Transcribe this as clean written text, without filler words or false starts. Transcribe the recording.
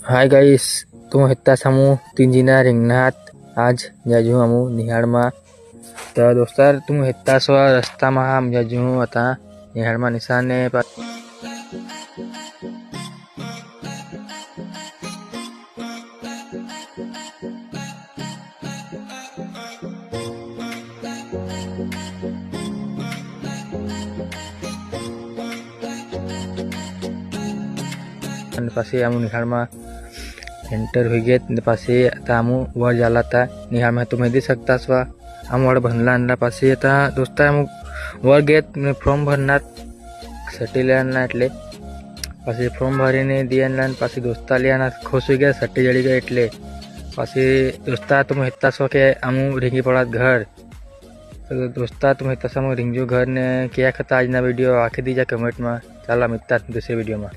Hi guys, तुम हित्ता सामू तीन जिना रिंगनाथ आज जाजू हमू निहाड़ में। तो दोस्तार तुम हित्ता स्वा रस्ता में हम जाजू आता निहाड़ में निशाने पासे आमू निहाड़ में एंटर हुई गए पासे आता आमू वर जाला था निहाड़ में तुम्हें दे सकता स्वा हम वर भरला अंडा पासे आता दोस्ता आमू वर गए फॉर्म भरना सट्टी ले आना एटले पासे फॉर्म भरी ने दिया पासे दोस्ता ले आना खुश हो गया सट्टी जड़ी गए एटले पासे दोस्ता तुम हित्ता स्वा के आमू रिंगी पड़ा घर। तो दोस्ता तुम हित्ता सामू रिंगजो घर ने क्या खता आज ना वीडियो आखे दीजा कमेंट में। चला मिलता दूसरे वीडियो में।